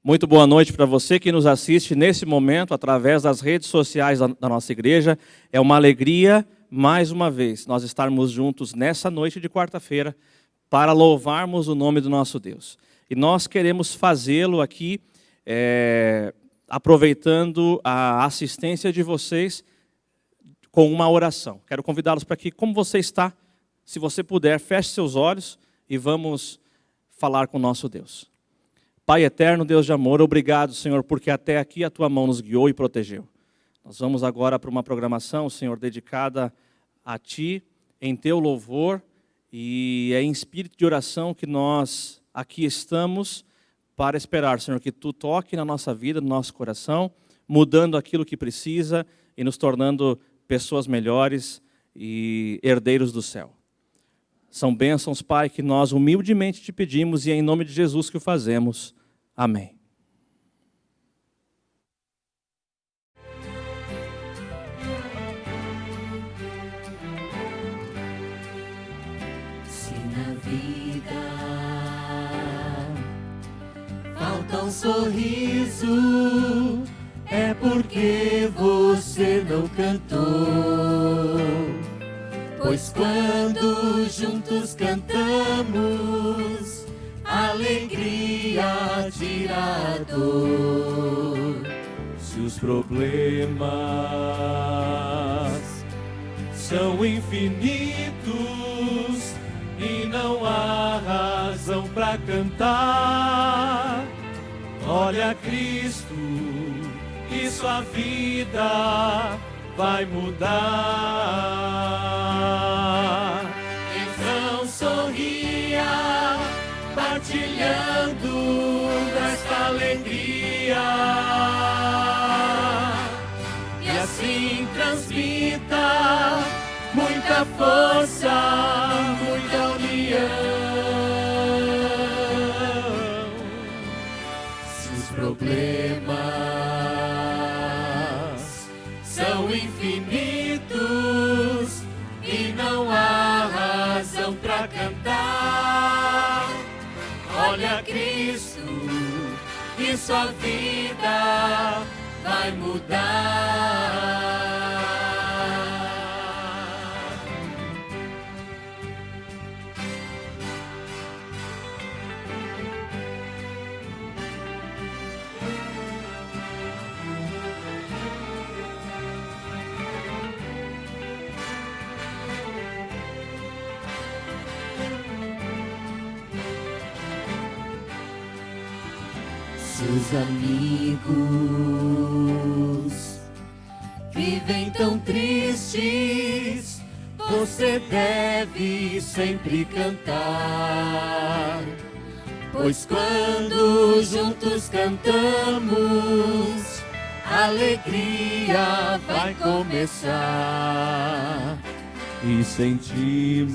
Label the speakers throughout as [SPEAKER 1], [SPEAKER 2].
[SPEAKER 1] Muito boa noite para você que nos assiste nesse momento através das redes sociais da nossa igreja. É uma alegria, mais uma vez, nós estarmos juntos nessa noite de quarta-feira para louvarmos o nome do nosso Deus. E nós queremos fazê-lo aqui, aproveitando a assistência de vocês com uma oração. Quero convidá-los para que, como você está, se você puder, feche seus olhos e vamos falar com o nosso Deus. Pai eterno, Deus de amor, obrigado, Senhor, porque até aqui a Tua mão nos guiou e protegeu. Nós vamos agora para uma programação, Senhor, dedicada a Ti, em Teu louvor, e é em espírito de oração que nós aqui estamos para esperar, Senhor, que Tu toque na nossa vida, no nosso coração, mudando aquilo que precisa e nos tornando pessoas melhores e herdeiros do céu. São bênçãos, Pai, que nós humildemente Te pedimos e é em nome de Jesus que o fazemos. Amém.
[SPEAKER 2] Se na vida falta um sorriso, é porque você não cantou. Pois quando juntos cantamos, a alegria tira a dor.
[SPEAKER 3] Se os problemas são infinitos e não há razão para cantar, olha Cristo e sua vida vai mudar.
[SPEAKER 2] Então sorria, partilhando desta alegria, e assim transmita muita força, muita união. Se os problemas são infinitos e não há razão para cantar, olha Cristo e sua vida vai mudar. Seus amigos vivem tão tristes, você deve sempre cantar. Pois quando juntos cantamos, a alegria vai começar.
[SPEAKER 3] E sentimos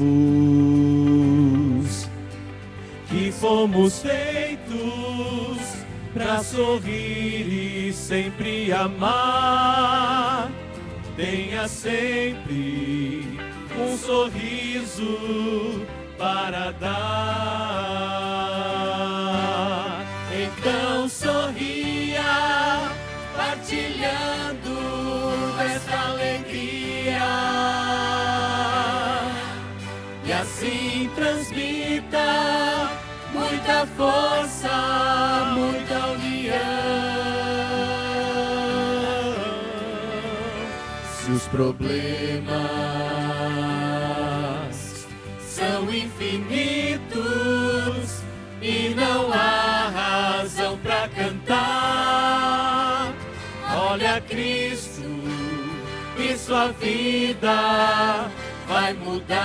[SPEAKER 3] que fomos feitos pra sorrir e sempre amar. Tenha sempre um sorriso para dar.
[SPEAKER 2] Então sorria, partilhando esta alegria, e assim transmita muita força, muita união. Se os problemas são infinitos e não há razão para cantar, olha Cristo e sua vida vai mudar.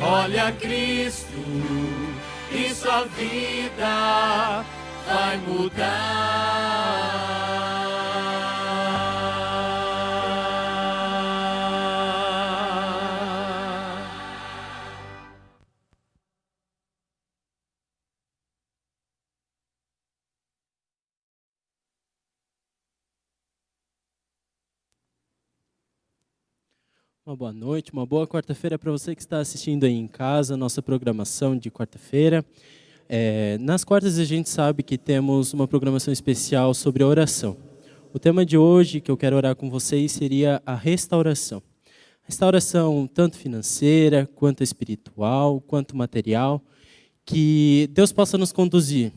[SPEAKER 2] Olha Cristo e sua vida vai mudar.
[SPEAKER 4] Uma boa noite, uma boa quarta-feira para você que está assistindo aí em casa, nossa programação de quarta-feira. Nas quartas a gente sabe que temos uma programação especial sobre a oração. O tema de hoje que eu quero orar com vocês seria a restauração. Restauração tanto financeira, quanto espiritual, quanto material. Que Deus possa nos conduzir,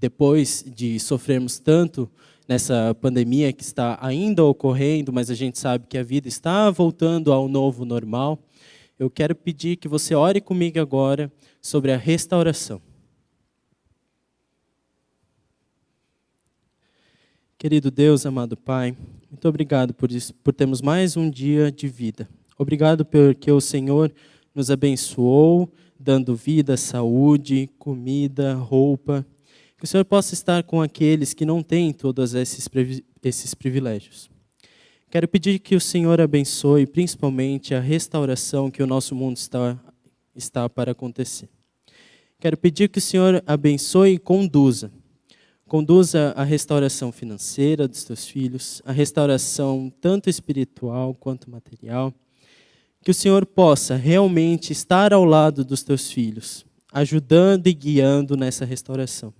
[SPEAKER 4] depois de sofrermos tanto nessa pandemia que está ainda ocorrendo, mas a gente sabe que a vida está voltando ao novo normal. Eu quero pedir que você ore comigo agora sobre a restauração. Querido Deus, amado Pai, muito obrigado por termos mais um dia de vida. Obrigado porque o Senhor nos abençoou, dando vida, saúde, comida, roupa. Que o Senhor possa estar com aqueles que não têm todos esses privilégios. Quero pedir que o Senhor abençoe principalmente a restauração que o nosso mundo está para acontecer. Quero pedir que o Senhor abençoe e conduza. Conduza a restauração financeira dos teus filhos, a restauração tanto espiritual quanto material. Que o Senhor possa realmente estar ao lado dos teus filhos, ajudando e guiando nessa restauração.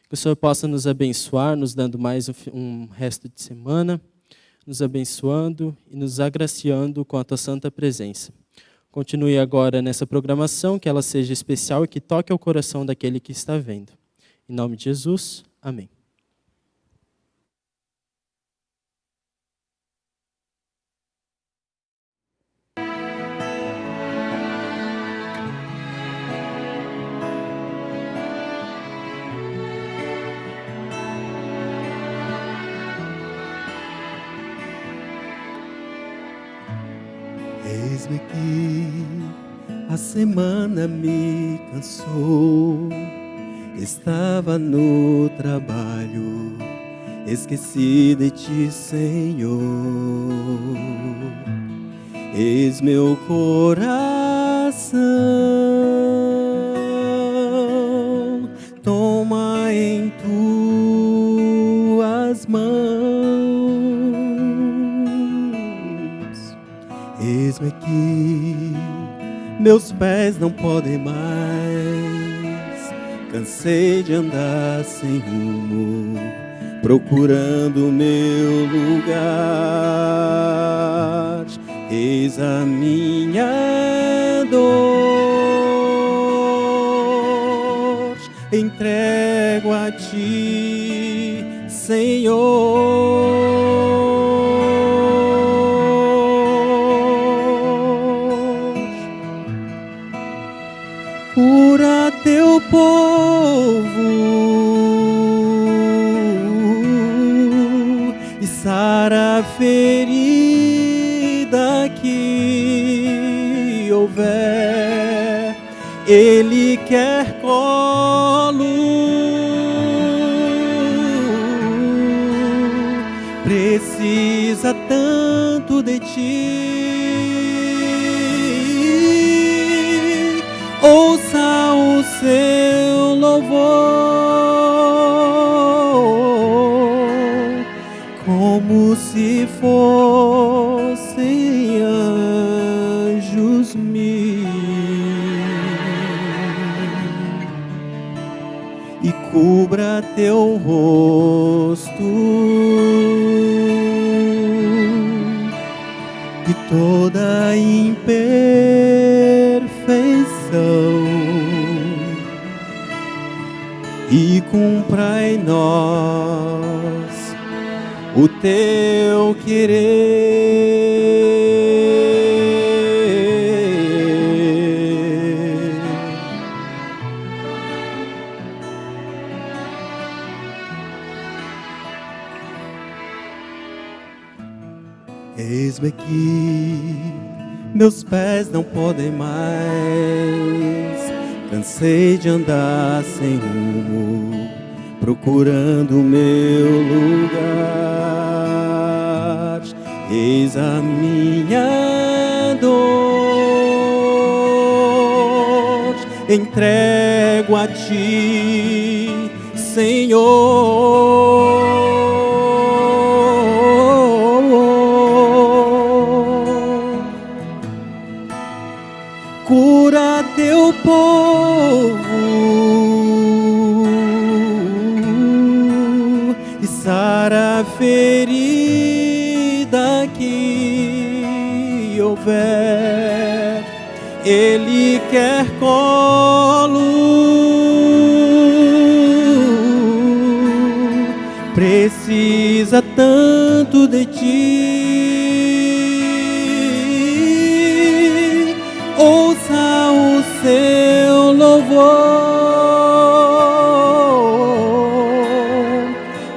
[SPEAKER 4] Que o Senhor possa nos abençoar, nos dando mais um resto de semana, nos abençoando e nos agraciando com a tua santa presença. Continue agora nessa programação, que ela seja especial e que toque ao coração daquele que está vendo. Em nome de Jesus, amém.
[SPEAKER 3] Eis-me aqui, a semana me cansou. Estava no trabalho, esqueci de ti, Senhor. Eis meu coração, toma em tuas mãos. Eis-me aqui, meus pés não podem mais, cansei de andar sem rumo, procurando meu lugar. Eis a minha dor, entrego a ti, Senhor. Cura teu povo e sara a ferida que houver. Ele quer colo, precisa tanto de ti. Ouça o seu louvor, como se fossem anjos mil, e cubra teu rosto de toda imperfeição, e cumpra em nós o teu querer. Eis-me aqui, meus pés não podem mais, cansei de andar sem rumo, procurando meu lugar. Eis a minha dor, entrego a ti, Senhor. cura teu povo e sara a ferida que houver. Ele quer colo, precisa tanto de ti. Ouça o seu louvor,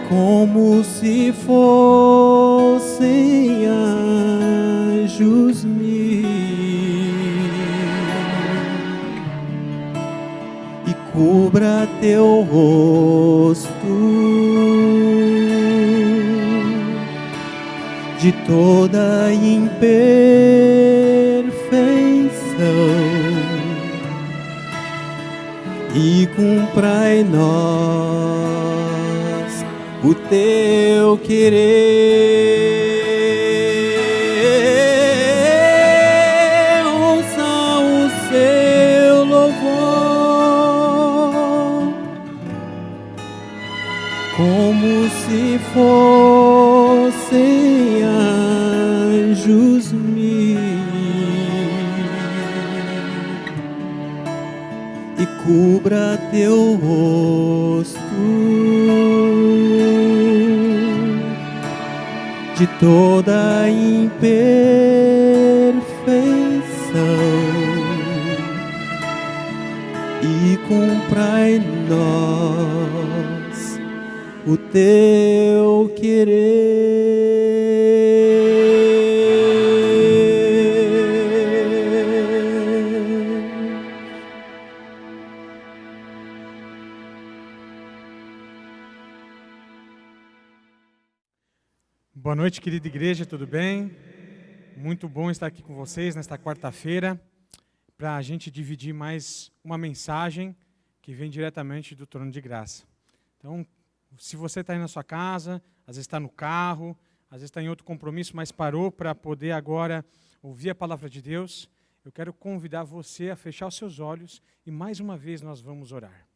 [SPEAKER 3] como se fossem anjos mil, e cubra teu rosto de toda imperfeição e cumpra em nós o teu querer. Ouça o seu louvor, como se fossem anjos mil, e cubra teu rosto de toda imperfeição e cumpra em nós o teu querer.
[SPEAKER 5] Boa noite, querida igreja, tudo bem? Muito bom estar aqui com vocês nesta quarta-feira para a gente dividir mais uma mensagem que vem diretamente do trono de graça. Então, se você está aí na sua casa, às vezes está no carro, às vezes está em outro compromisso, mas parou para poder agora ouvir a palavra de Deus, eu quero convidar você a fechar os seus olhos e mais uma vez nós vamos orar.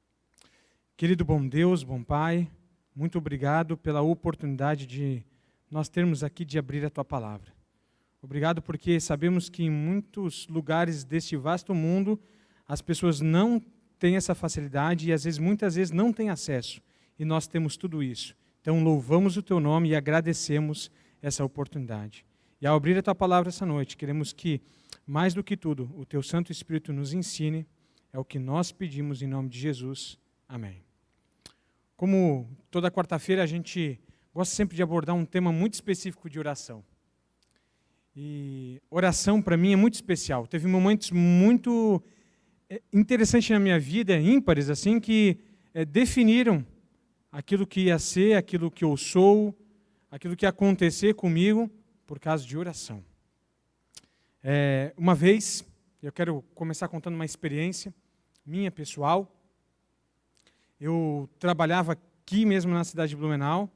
[SPEAKER 5] Querido bom Deus, bom Pai, muito obrigado pela oportunidade de nós termos aqui de abrir a Tua palavra. Obrigado porque sabemos que em muitos lugares deste vasto mundo as pessoas não têm essa facilidade e muitas vezes não têm acesso. E nós temos tudo isso. Então louvamos o Teu nome e agradecemos essa oportunidade. E ao abrir a Tua palavra essa noite, queremos que, mais do que tudo, o Teu Santo Espírito nos ensine. É o que nós pedimos em nome de Jesus. Amém. Como toda quarta-feira a gente gosto sempre de abordar um tema muito específico de oração. E oração, para mim, é muito especial. Teve momentos muito interessantes na minha vida, ímpares, assim, que definiram aquilo que ia ser, aquilo que eu sou, aquilo que ia acontecer comigo por causa de oração. Uma vez, eu quero começar contando uma experiência minha, pessoal. Eu trabalhava aqui mesmo na cidade de Blumenau,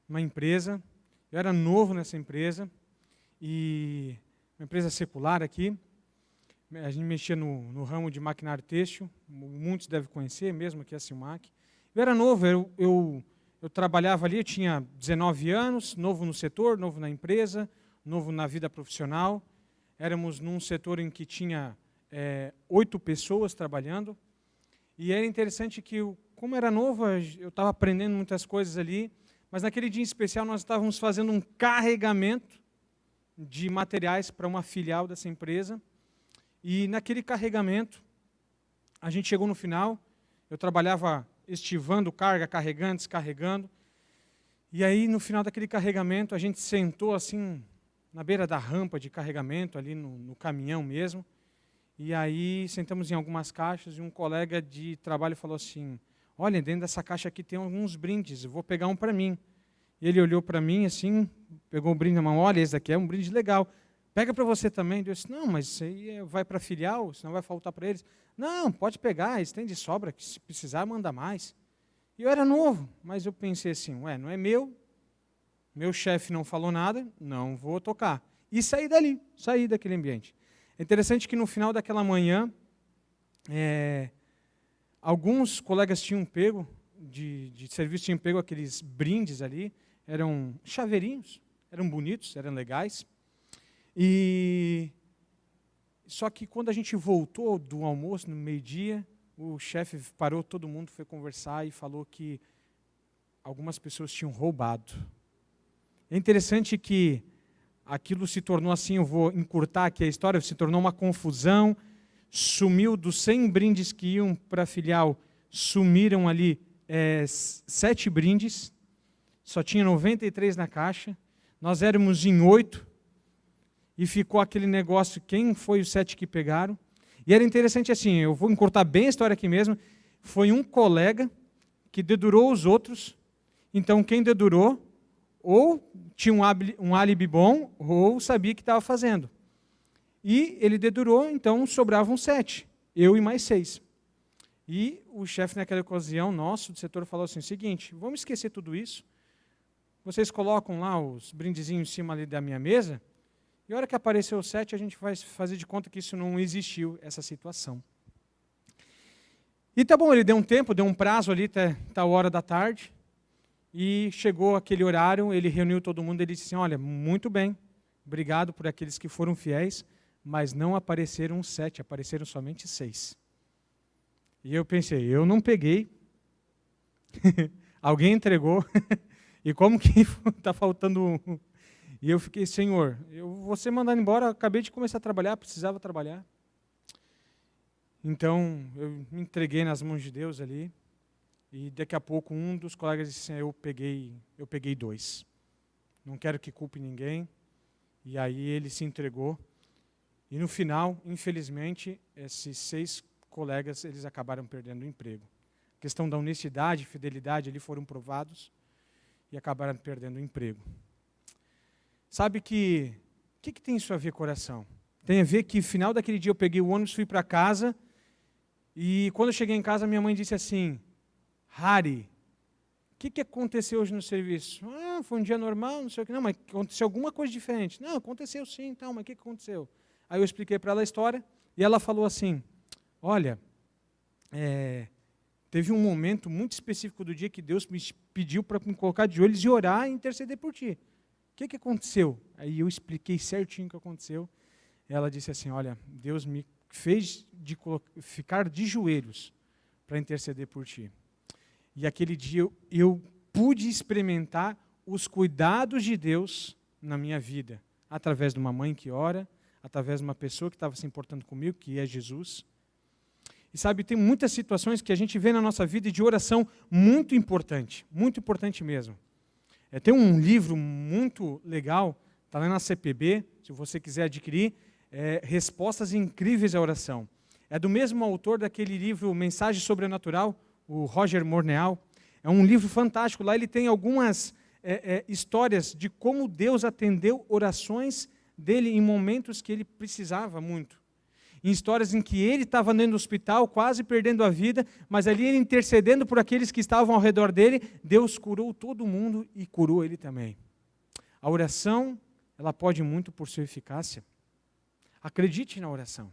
[SPEAKER 5] uma empresa, eu era novo nessa empresa, e uma empresa secular aqui, a gente mexia no ramo de maquinário têxtil, muitos devem conhecer, mesmo aqui a Silmac. Eu era novo, eu trabalhava ali, eu tinha 19 anos, novo no setor, novo na empresa, novo na vida profissional. Éramos num setor em que tinha 8 pessoas trabalhando, e era interessante que, como era novo, eu estava aprendendo muitas coisas ali, mas naquele dia em especial nós estávamos fazendo um carregamento de materiais para uma filial dessa empresa. E naquele carregamento, a gente chegou no final, eu trabalhava estivando carga, carregando, descarregando. E aí, no final daquele carregamento, a gente sentou assim, na beira da rampa de carregamento, ali no caminhão mesmo. E aí, sentamos em algumas caixas e um colega de trabalho falou assim: olha, dentro dessa caixa aqui tem alguns brindes, eu vou pegar um para mim. E ele olhou para mim assim, pegou um brinde na mão, olha, esse daqui é um brinde legal, pega para você também. Eu disse, não, mas isso aí vai para a filial, senão vai faltar para eles. Não, pode pegar, eles têm de sobra, que se precisar, manda mais. E eu era novo, mas eu pensei assim, não é meu chefe não falou nada, não vou tocar. E saí daquele ambiente. É interessante que no final daquela manhã, alguns colegas tinham pego, de serviço tinham pego aqueles brindes ali, eram chaveirinhos, eram bonitos, eram legais. Só que quando a gente voltou do almoço, no meio-dia, o chefe parou, todo mundo foi conversar e falou que algumas pessoas tinham roubado. É interessante que aquilo se tornou assim, eu vou encurtar aqui a história, se tornou uma confusão, sumiu dos 100 brindes que iam para a filial, sumiram ali 7 brindes, só tinha 93 na caixa, nós éramos em 8, e ficou aquele negócio, quem foi os 7 que pegaram? E era interessante assim, eu vou encurtar bem a história aqui mesmo, foi um colega que dedurou os outros, então quem dedurou, ou tinha um álibi bom, ou sabia o que estava fazendo. E ele dedurou, então sobravam 7, eu e mais 6. E o chefe naquela ocasião, nosso, do setor, falou assim, seguinte, vamos esquecer tudo isso, vocês colocam lá os brindezinhos em cima ali da minha mesa, e a hora que apareceu o 7, a gente vai fazer de conta que isso não existiu, essa situação. E tá bom, ele deu um tempo, deu um prazo ali, até tal hora da tarde, e chegou aquele horário, ele reuniu todo mundo, ele disse assim, olha, muito bem, obrigado por aqueles que foram fiéis, mas não apareceram 7, apareceram somente 6. E eu pensei, eu não peguei, alguém entregou, e como que está faltando um? E eu fiquei, Senhor, eu vou ser mandado embora, acabei de começar a trabalhar, precisava trabalhar. Então, eu me entreguei nas mãos de Deus ali, e daqui a pouco um dos colegas disse assim, eu peguei 2. Não quero que culpe ninguém. E aí ele se entregou. E no final, infelizmente, esses 6 colegas, eles acabaram perdendo o emprego. A questão da honestidade e fidelidade ali foram provados e acabaram perdendo o emprego. Sabe o que tem isso a ver com oração? Tem a ver que no final daquele dia eu peguei o ônibus, fui para casa, e quando eu cheguei em casa, minha mãe disse assim, Hari, o que aconteceu hoje no serviço? Ah, foi um dia normal, não sei o que. Não, mas aconteceu alguma coisa diferente. Não, aconteceu sim, então, mas o que aconteceu? Aí eu expliquei para ela a história, e ela falou assim, olha, teve um momento muito específico do dia que Deus me pediu para me colocar de joelhos e orar e interceder por ti. O que aconteceu? Aí eu expliquei certinho o que aconteceu. Ela disse assim, olha, Deus me fez ficar de joelhos para interceder por ti. E aquele dia eu pude experimentar os cuidados de Deus na minha vida, através de uma mãe que ora, através de uma pessoa que estava se importando comigo, que é Jesus. E sabe, tem muitas situações que a gente vê na nossa vida de oração muito importante mesmo. Tem um livro muito legal, está lá na CPB, se você quiser adquirir, Respostas Incríveis à Oração. É do mesmo autor daquele livro Mensagem Sobrenatural, o Roger Morneal. É um livro fantástico, lá ele tem algumas histórias de como Deus atendeu orações dele em momentos que ele precisava muito. Em histórias em que ele estava dentro do hospital, quase perdendo a vida, mas ali ele intercedendo por aqueles que estavam ao redor dele, Deus curou todo mundo e curou ele também. A oração, ela pode muito por sua eficácia. Acredite na oração.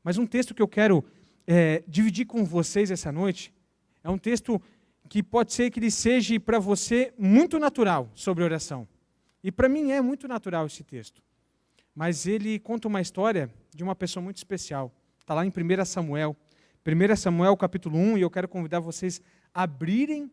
[SPEAKER 5] Mas um texto que eu quero dividir com vocês essa noite, é um texto que pode ser que ele seja para você muito natural sobre oração. E para mim é muito natural esse texto. Mas ele conta uma história de uma pessoa muito especial. Está lá em 1 Samuel. 1 Samuel capítulo 1, e eu quero convidar vocês a abrirem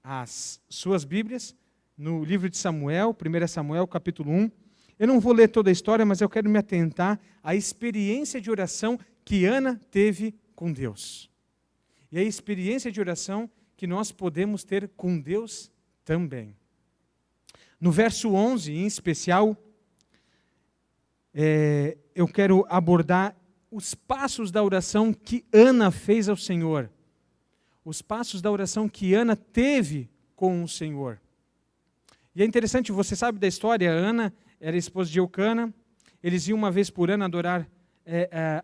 [SPEAKER 5] as suas Bíblias no livro de Samuel, 1 Samuel capítulo 1. Eu não vou ler toda a história, mas eu quero me atentar à experiência de oração que Ana teve com Deus. E a experiência de oração que nós podemos ter com Deus também. No verso 11, em especial, eu quero abordar os passos da oração que Ana fez ao Senhor. Os passos da oração que Ana teve com o Senhor. E é interessante, você sabe da história, Ana era esposa de Eucana, eles iam uma vez por ano adorar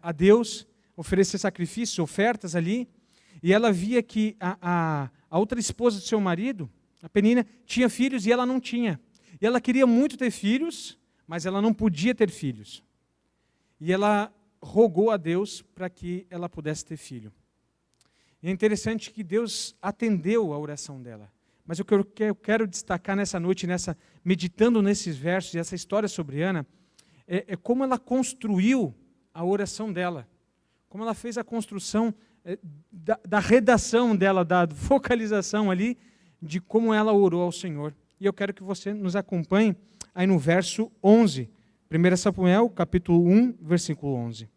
[SPEAKER 5] a Deus, oferecer sacrifícios, ofertas ali, e ela via que a outra esposa do seu marido, a Penina, tinha filhos e ela não tinha. E ela queria muito ter filhos, mas ela não podia ter filhos. E ela rogou a Deus para que ela pudesse ter filho. E é interessante que Deus atendeu a oração dela. Mas o que eu quero destacar nessa noite, meditando nesses versos e essa história sobre Ana, é como ela construiu a oração dela. Como ela fez a construção da redação dela, da focalização ali, de como ela orou ao Senhor. E eu quero que você nos acompanhe aí no verso 11. 1 Samuel, capítulo 1, versículo 11.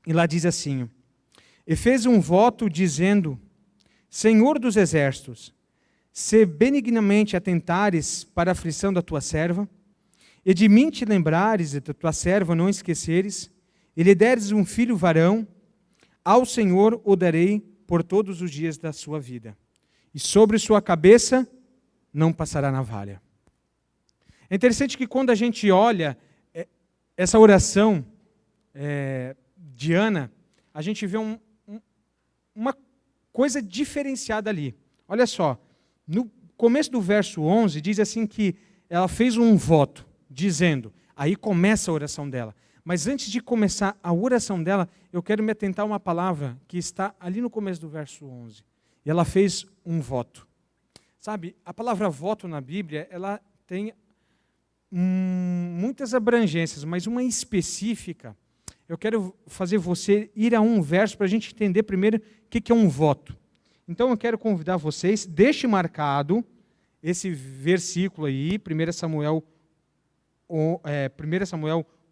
[SPEAKER 5] E lá diz assim: E fez um voto dizendo: Senhor dos exércitos, se benignamente atentares para a aflição da tua serva, e de mim te lembrares e da tua serva não esqueceres, e lhe deres um filho varão, ao Senhor o darei por todos os dias da sua vida, e sobre sua cabeça não passará navalha. É interessante que quando a gente olha essa oração de Ana, a gente vê uma coisa diferenciada ali. Olha só, no começo do verso 11, diz assim que ela fez um voto, dizendo, aí começa a oração dela. Mas antes de começar a oração dela, eu quero me atentar a uma palavra que está ali no começo do verso 11. E ela fez um voto. Sabe, a palavra voto na Bíblia, ela tem muitas abrangências, mas uma específica. Eu quero fazer você ir a um verso para a gente entender primeiro o que é um voto. Então eu quero convidar vocês, deixe marcado esse versículo aí, 1 Samuel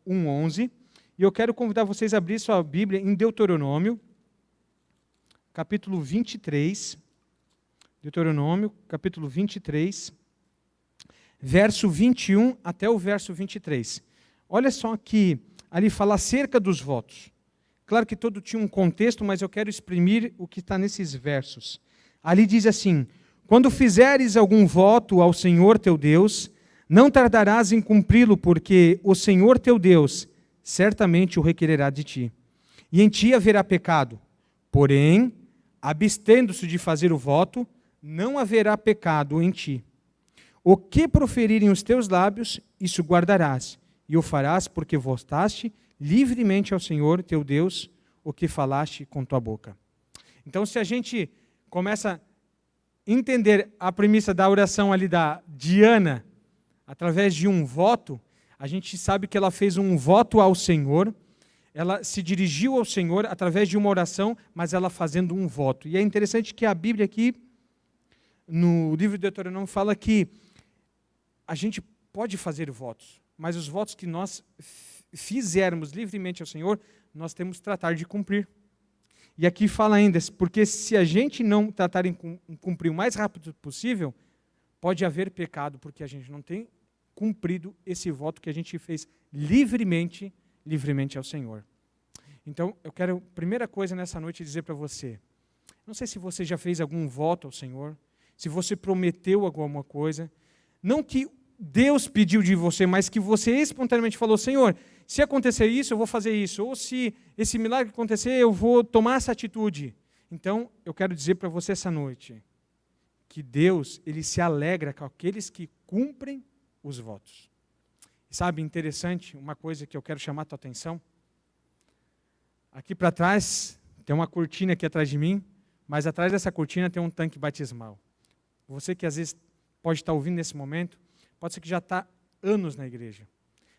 [SPEAKER 5] 1:11, e eu quero convidar vocês a abrir sua Bíblia em Deuteronômio, capítulo 23. Deuteronômio, capítulo 23, verso 21 até o verso 23. Olha só que ali fala acerca dos votos. Claro que todo tinha um contexto, mas eu quero exprimir o que está nesses versos. Ali diz assim: Quando fizeres algum voto ao Senhor teu Deus, não tardarás em cumpri-lo, porque o Senhor teu Deus certamente o requererá de ti. E em ti haverá pecado. Porém, abstendo-se de fazer o voto, não haverá pecado em ti. O que proferirem os teus lábios, isso guardarás, e o farás porque votaste livremente ao Senhor teu Deus o que falaste com tua boca. Então, se a gente começa a entender a premissa da oração ali de Ana, através de um voto, a gente sabe que ela fez um voto ao Senhor, ela se dirigiu ao Senhor através de uma oração, mas ela fazendo um voto. E é interessante que a Bíblia aqui, no livro de Deuteronômio, fala que a gente pode fazer votos, mas os votos que nós fizermos livremente ao Senhor, nós temos que tratar de cumprir. E aqui fala ainda, porque se a gente não tratar em cumprir o mais rápido possível, pode haver pecado, porque a gente não tem cumprido esse voto que a gente fez livremente ao Senhor. Então, eu quero, primeira coisa nessa noite, dizer para você, não sei se você já fez algum voto ao Senhor, se você prometeu alguma coisa, não que Deus pediu de você, mas que você espontaneamente falou: Senhor, se acontecer isso, eu vou fazer isso, ou se esse milagre acontecer, eu vou tomar essa atitude. Então, eu quero dizer para você essa noite, que Deus, Ele se alegra com aqueles que cumprem os votos. Sabe, interessante, uma coisa que eu quero chamar a tua atenção, aqui para trás, tem uma cortina aqui atrás de mim, mas atrás dessa cortina tem um tanque batismal. Você que às vezes pode estar ouvindo nesse momento, pode ser que já está anos na igreja,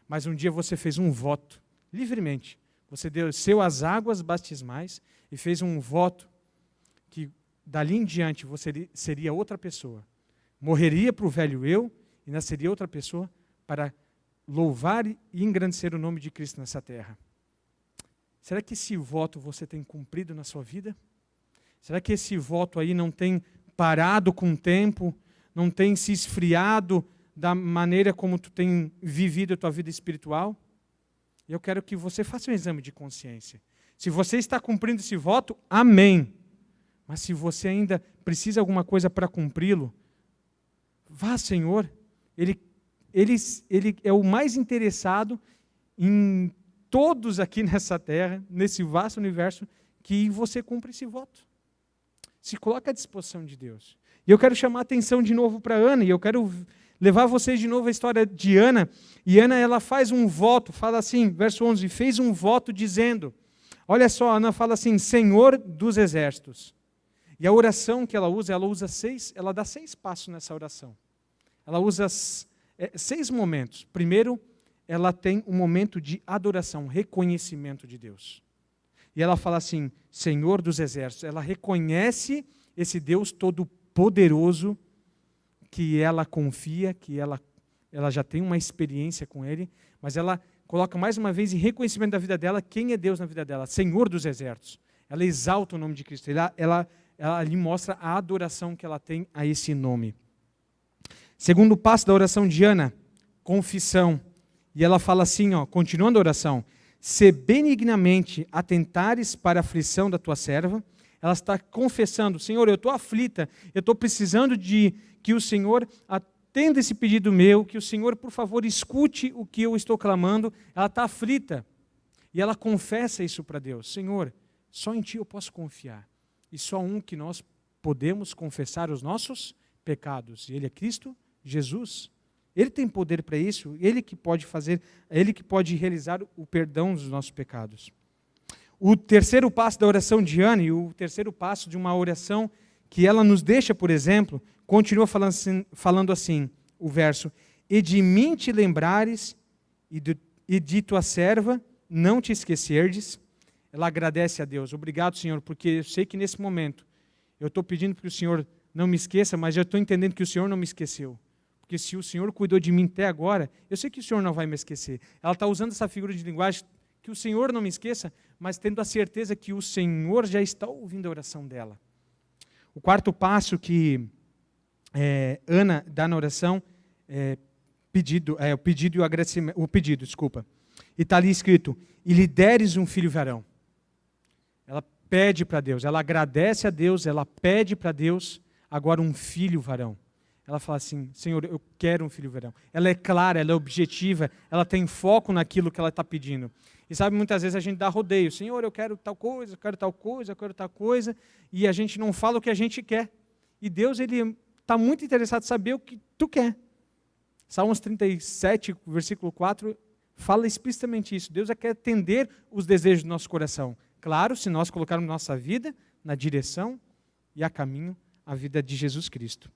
[SPEAKER 5] mas um dia você fez um voto, livremente. Você desceu as águas batismais e fez um voto que dali em diante você seria outra pessoa. Morreria para o velho eu e nasceria outra pessoa para louvar e engrandecer o nome de Cristo nessa terra. Será que esse voto você tem cumprido na sua vida? Será que esse voto aí não tem parado com o tempo, não tem se esfriado da maneira como tu tem vivido a tua vida espiritual? Eu quero que você faça um exame de consciência. Se você está cumprindo esse voto, amém. Mas se você ainda precisa de alguma coisa para cumpri-lo, vá, Senhor. Ele é o mais interessado em todos aqui nessa terra, nesse vasto universo, que você cumpra esse voto. Se coloca à disposição de Deus. E eu quero chamar a atenção de novo para Ana, e eu quero levar vocês de novo à história de Ana. E Ana, ela faz um voto, fala assim, verso 11, fez um voto dizendo, olha só, Ana fala assim, Senhor dos exércitos. E a oração que ela dá 6 passos nessa oração. Ela usa 6 momentos. Primeiro, ela tem um momento de adoração, reconhecimento de Deus. E ela fala assim, Senhor dos exércitos. Ela reconhece esse Deus todo-poderoso, que ela confia, que ela já tem uma experiência com Ele, mas ela coloca mais uma vez em reconhecimento da vida dela, quem é Deus na vida dela? Senhor dos exércitos. Ela exalta o nome de Cristo. Ela lhe mostra a adoração que ela tem a esse nome. Segundo passo da oração de Ana, confissão. E ela fala assim, continuando a oração, se benignamente atentares para a aflição da tua serva, ela está confessando, Senhor, eu estou aflita, eu estou precisando de que o Senhor atenda esse pedido meu, que o Senhor, por favor, escute o que eu estou clamando. Ela está aflita. E ela confessa isso para Deus. Senhor, só em Ti eu posso confiar. E só que nós podemos confessar os nossos pecados. E Ele é Cristo Jesus. Ele tem poder para isso. Ele que pode fazer, Ele que pode realizar o perdão dos nossos pecados. O terceiro passo da oração de Ana e o terceiro passo de uma oração que ela nos deixa, por exemplo, continua falando assim, o verso, e de mim te lembrares e de tua serva não te esquecerdes. Ela agradece a Deus. Obrigado, Senhor, porque eu sei que nesse momento eu estou pedindo para que o Senhor não me esqueça, mas eu estou entendendo que o Senhor não me esqueceu. Porque se o Senhor cuidou de mim até agora, eu sei que o Senhor não vai me esquecer. Ela está usando essa figura de linguagem, que o Senhor não me esqueça, mas tendo a certeza que o Senhor já está ouvindo a oração dela. O quarto passo que Ana dá na oração é o pedido e o agradecimento. E está ali escrito, e lhe deres um filho varão. Ela pede para Deus, ela agradece a Deus, ela pede para Deus agora um filho varão. Ela fala assim, Senhor, eu quero um filho varão. Ela é clara, ela é objetiva, ela tem foco naquilo que ela está pedindo. E sabe, muitas vezes a gente dá rodeio. Senhor, eu quero tal coisa, eu quero tal coisa, eu quero tal coisa. E a gente não fala o que a gente quer. E Deus, Ele está muito interessado em saber o que tu quer. Salmos 37, versículo 4, fala explicitamente isso. Deus quer atender os desejos do nosso coração. Claro, se nós colocarmos nossa vida na direção e a caminho, a vida de Jesus Cristo.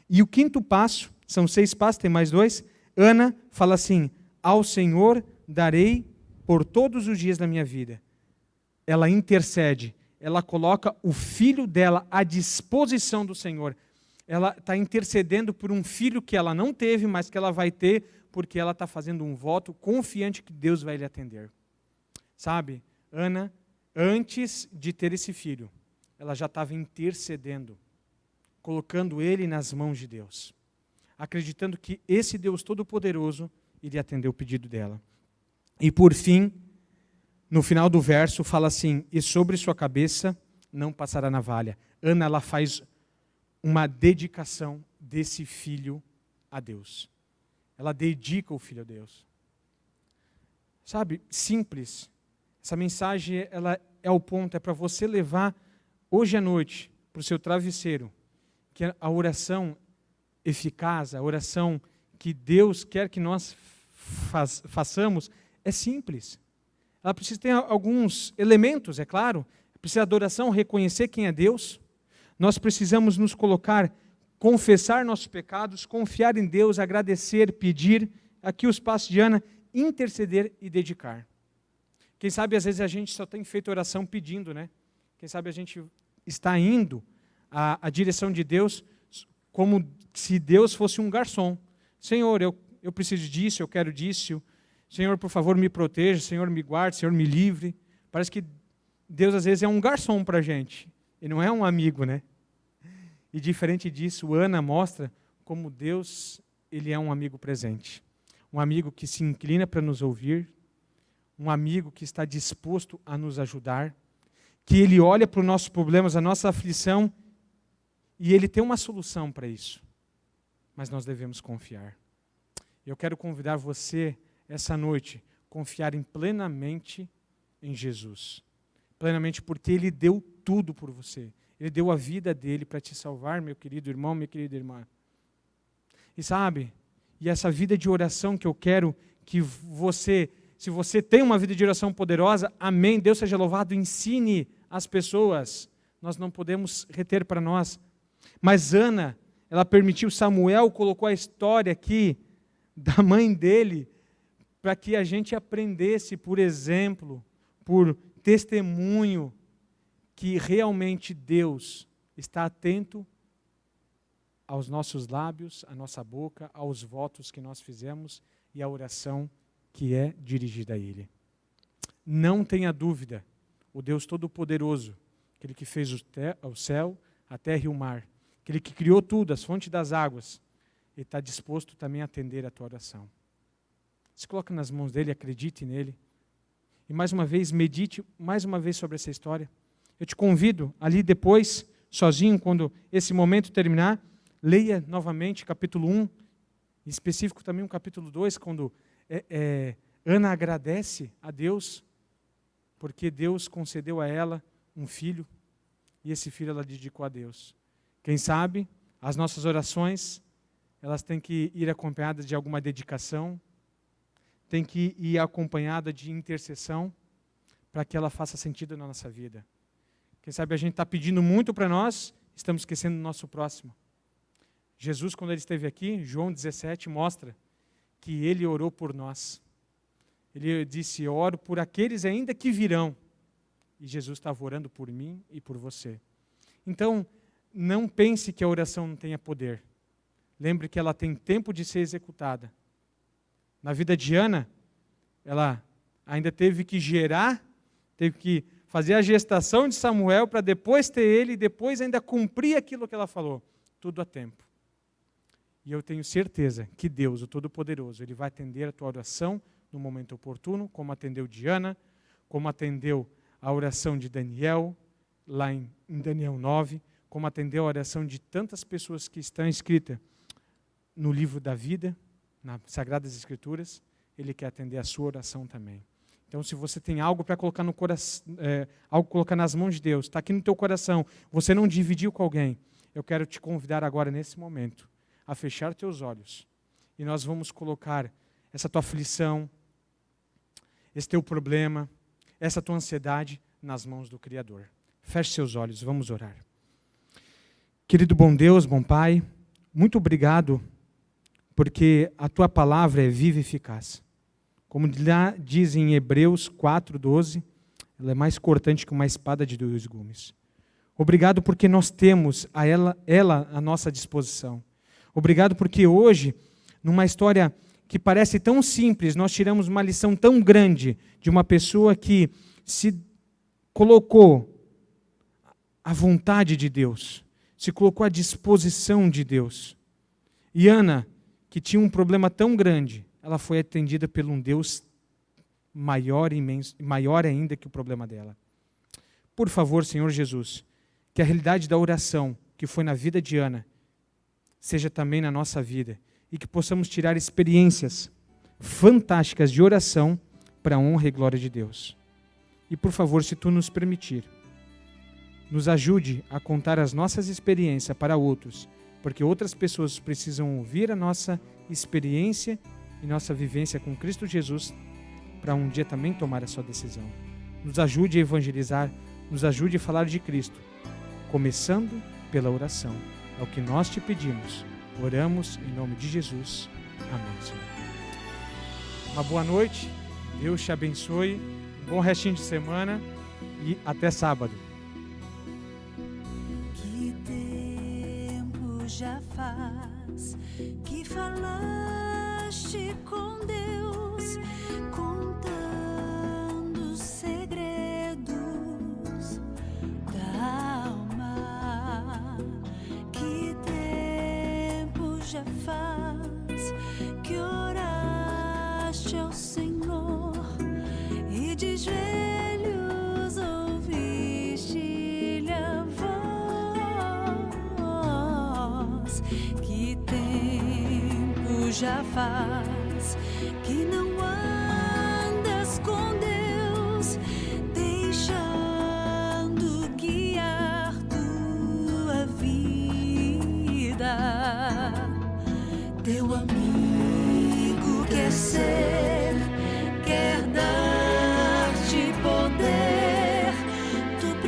[SPEAKER 5] E o quinto passo, são 6 passos, tem mais 2. Ana fala assim, ao Senhor darei por todos os dias da minha vida. Ela intercede, ela coloca o filho dela à disposição do Senhor. Ela está intercedendo por um filho que ela não teve, mas que ela vai ter, porque ela está fazendo um voto confiante que Deus vai lhe atender. Sabe, Ana, antes de ter esse filho, ela já estava intercedendo, colocando ele nas mãos de Deus, acreditando que esse Deus Todo-Poderoso iria atender o pedido dela. E por fim, no final do verso, fala assim, e sobre sua cabeça não passará navalha. Ana, ela faz uma dedicação desse filho a Deus. Ela dedica o filho a Deus. Sabe, simples. Essa mensagem, ela é o ponto, é para você levar hoje à noite para o seu travesseiro, que a oração eficaz, a oração que Deus quer que nós façamos, é simples. Ela precisa ter alguns elementos, é claro. Precisa de adoração, reconhecer quem é Deus. Nós precisamos nos colocar, confessar nossos pecados, confiar em Deus, agradecer, pedir. Aqui os passos de Ana, interceder e dedicar. Quem sabe às vezes a gente só tem feito oração pedindo, né? Quem sabe a gente está indo à direção de Deus como se Deus fosse um garçom. Senhor, eu preciso disso, eu quero disso. Senhor, por favor, me proteja. Senhor, me guarde. Senhor, me livre. Parece que Deus às vezes é um garçom para a gente. E não é um amigo, né? E diferente disso, Ana mostra como Deus, Ele é um amigo presente. Um amigo que se inclina para nos ouvir. Um amigo que está disposto a nos ajudar. Que Ele olha para os nossos problemas, a nossa aflição, e Ele tem uma solução para isso. Mas nós devemos confiar. Eu quero convidar você, essa noite, confiarem plenamente em Jesus. Plenamente porque Ele deu tudo por você. Ele deu a vida dele para te salvar, meu querido irmão, minha querida irmã. E sabe, E essa vida de oração que eu quero que você, se você tem uma vida de oração poderosa, amém, Deus seja louvado, ensine as pessoas. Nós não podemos reter para nós. Mas Ana, ela permitiu, Samuel colocou a história aqui da mãe dele, para que a gente aprendesse, por exemplo, por testemunho, que realmente Deus está atento aos nossos lábios, à nossa boca, aos votos que nós fizemos e à oração que é dirigida a Ele. Não tenha dúvida, o Deus Todo-Poderoso, aquele que fez o céu, a terra e o mar, aquele que criou tudo, as fontes das águas, Ele está disposto também a atender a tua oração. Se coloque nas mãos dEle, acredite nele. E mais uma vez, medite mais uma vez sobre essa história. Eu te convido, ali depois, sozinho, quando esse momento terminar, leia novamente capítulo 1, em específico também o capítulo 2, quando Ana agradece a Deus, porque Deus concedeu a ela um filho, e esse filho ela dedicou a Deus. Quem sabe, as nossas orações, elas têm que ir acompanhadas de alguma dedicação, tem que ir acompanhada de intercessão, para que ela faça sentido na nossa vida. Quem sabe a gente está pedindo muito para nós, estamos esquecendo do nosso próximo. Jesus, quando ele esteve aqui, João 17, mostra que ele orou por nós. Ele disse, oro por aqueles ainda que virão. E Jesus estava orando por mim e por você. Então, não pense que a oração não tenha poder. Lembre que ela tem tempo de ser executada. Na vida de Ana, ela ainda teve que gerar, teve que fazer a gestação de Samuel para depois ter ele e depois ainda cumprir aquilo que ela falou. Tudo a tempo. E eu tenho certeza que Deus, o Todo-Poderoso, Ele vai atender a tua oração no momento oportuno, como atendeu de Ana, como atendeu a oração de Daniel, lá em Daniel 9, como atendeu a oração de tantas pessoas que estão escritas no livro da vida, nas Sagradas Escrituras. Ele quer atender a sua oração também. Então, se você tem algo para colocar no coração, algo colocar nas mãos de Deus, está aqui no teu coração, você não dividiu com alguém, eu quero te convidar agora, nesse momento, a fechar teus olhos. E nós vamos colocar essa tua aflição, esse teu problema, essa tua ansiedade nas mãos do Criador. Feche seus olhos, vamos orar. Querido bom Deus, bom Pai, muito obrigado, porque a tua palavra é viva e eficaz. Como lá diz em Hebreus 4:12, ela é mais cortante que uma espada de 2 gumes. Obrigado porque nós temos ela à nossa disposição. Obrigado porque hoje, numa história que parece tão simples, nós tiramos uma lição tão grande de uma pessoa que se colocou à vontade de Deus, se colocou à disposição de Deus. E Ana, que tinha um problema tão grande, ela foi atendida por um Deus maior, imenso, maior ainda que o problema dela. Por favor, Senhor Jesus, que a realidade da oração que foi na vida de Ana seja também na nossa vida e que possamos tirar experiências fantásticas de oração para a honra e glória de Deus. E por favor, se Tu nos permitir, nos ajude a contar as nossas experiências para outros, porque outras pessoas precisam ouvir a nossa experiência e nossa vivência com Cristo Jesus para um dia também tomar a sua decisão. Nos ajude a evangelizar, nos ajude a falar de Cristo, começando pela oração. É o que nós te pedimos. Oramos em nome de Jesus. Amém, Senhor. Uma boa noite. Deus te abençoe. Um bom restinho de semana e até sábado.
[SPEAKER 6] Que tempo já faz que falaste com Deus, contando segredos da alma. Que tempo já faz que oraste ao Senhor e de joelhos ouviste-lhe a voz. Que tempo já faz que não andas com Deus, deixando guiar tua vida. Teu amigo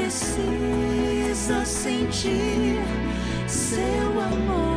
[SPEAKER 6] precisa sentir seu amor.